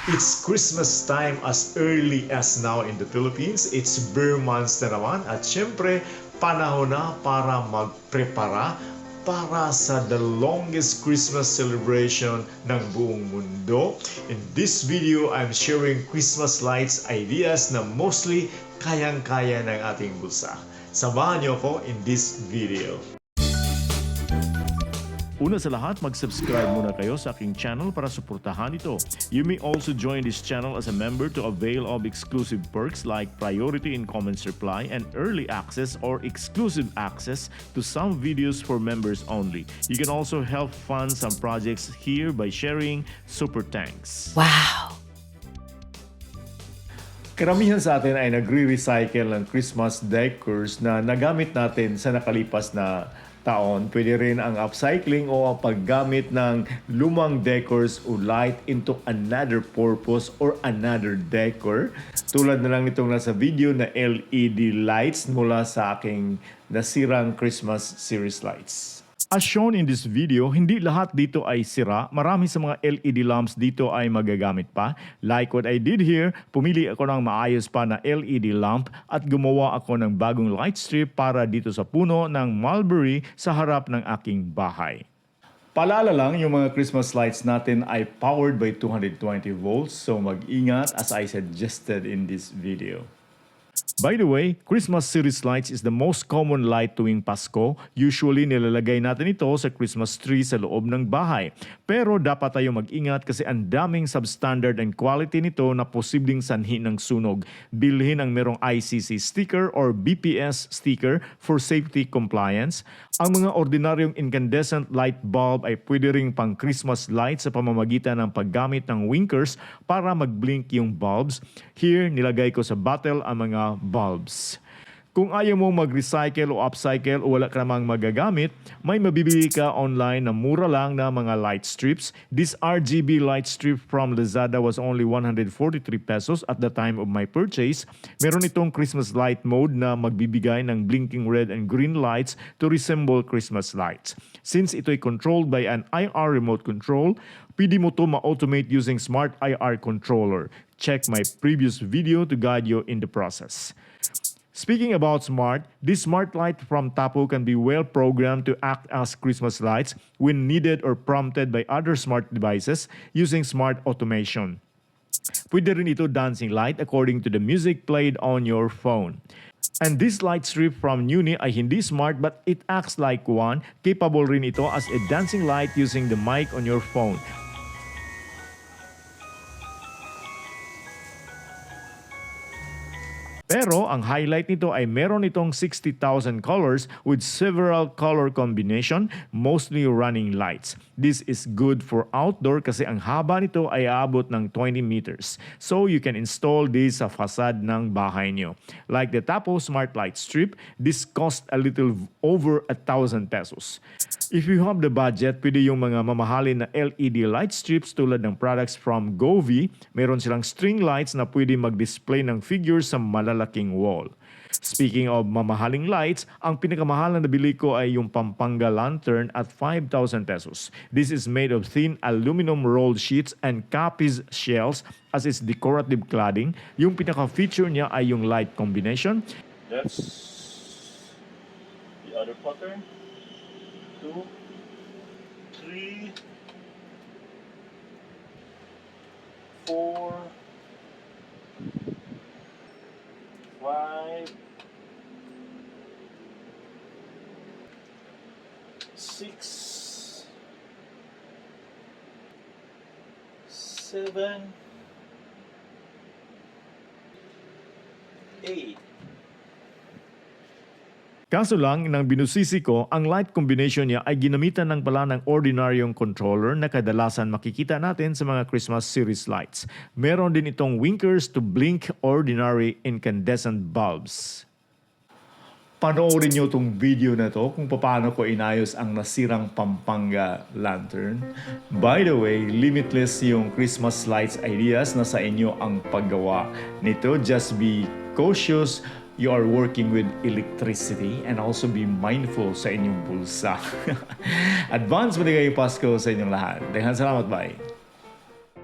It's Christmas time as early as now in the Philippines. It's BER-months na naman at syempre panahon na para magprepara para sa the longest Christmas celebration ng buong mundo. In this video, I'm sharing Christmas lights ideas na mostly kayang-kaya ng ating bulsa. Samahan niyo ako in this video. Una sa lahat, mag-subscribe muna kayo sa aking channel para suportahan ito. You may also join this channel as a member to avail of exclusive perks like priority in comments reply and early access or exclusive access to some videos for members only. You can also help fund some projects here by sharing super thanks. Wow! Karamihan sa atin ay nagre-recycle ng Christmas decors na nagamit natin sa nakalipas na taon. Pwede rin ang upcycling o ang paggamit ng lumang decors o light into another purpose or another decor. Tulad na lang itong nasa video na LED lights mula sa aking nasirang Christmas series lights. As shown in this video, hindi lahat dito ay sira. Marami sa mga LED lamps dito ay magagamit pa. Like what I did here, pumili ako ng maayos pa na LED lamp at gumawa ako ng bagong light strip para dito sa puno ng mulberry sa harap ng aking bahay. Paalala lang, yung mga Christmas lights natin ay powered by 220 volts, so mag-ingat as I suggested in this video. By the way, Christmas series lights is the most common light tuwing Pasko. Usually, nilalagay natin ito sa Christmas tree sa loob ng bahay. Pero dapat tayo mag-ingat kasi ang daming substandard and quality nito na posibleng sanhi ng sunog. Bilhin ang merong ICC sticker or BPS sticker for safety compliance. Ang mga ordinaryong incandescent light bulb ay pwede ring pang Christmas light sa pamamagitan ng paggamit ng winkers para mag-blink yung bulbs. Here, nilagay ko sa bottle ang mga bulbs. Kung ayaw mo mag-recycle o upcycle o wala ka namang magagamit, may mabibili ka online na mura lang na mga light strips. This RGB light strip from Lazada was only 143 pesos at the time of my purchase. Meron itong Christmas light mode na magbibigay ng blinking red and green lights to resemble Christmas lights. Since ito'y controlled by an IR remote control, pwede mo to ma-automate using Smart IR controller. Check my previous video to guide you in the process. Speaking about smart, this smart light from Tapo can be well programmed to act as Christmas lights when needed or prompted by other smart devices using smart automation. Pwede rin ito dancing light according to the music played on your phone. And this light strip from Uni ay hindi smart but it acts like one. Capable rin ito as a dancing light using the mic on your phone. Pero ang highlight nito ay meron itong 60,000 colors with several color combination, mostly running lights. This is good for outdoor kasi ang haba nito ay aabot ng 20 meters. So you can install this sa facade ng bahay nyo. Like the Tapo Smart Light Strip, this cost a little over 1,000 pesos. If you have the budget, pwede yung mga mamahalin na LED light strips tulad ng products from Govi. Meron silang string lights na pwede mag-display ng figures sa malalaking wall. Speaking of mamahaling lights, ang pinakamahal na nabili ko ay yung Pampanga lantern at 5,000 pesos. This is made of thin aluminum rolled sheets and Capiz shells as its decorative cladding. Yung pinaka-feature niya ay yung light combination. That's the other pattern. 2, 3, 4, 5, 6, 7, 8. Kaso lang, nang binusisi ko, ang light combination niya ay ginamitan ng pala ng ordinaryong controller na kadalasan makikita natin sa mga Christmas series lights. Meron din itong winkers to blink ordinary incandescent bulbs. Panoorin nyo itong video na to kung paano ko inayos ang nasirang Pampanga lantern. By the way, limitless yung Christmas lights ideas na sa inyo ang paggawa nito. Just be cautious. You are working with electricity and also be mindful sa inyong bulsa. Advance maligayang Pasko sa inyong lahat. Daghang salamat, bye!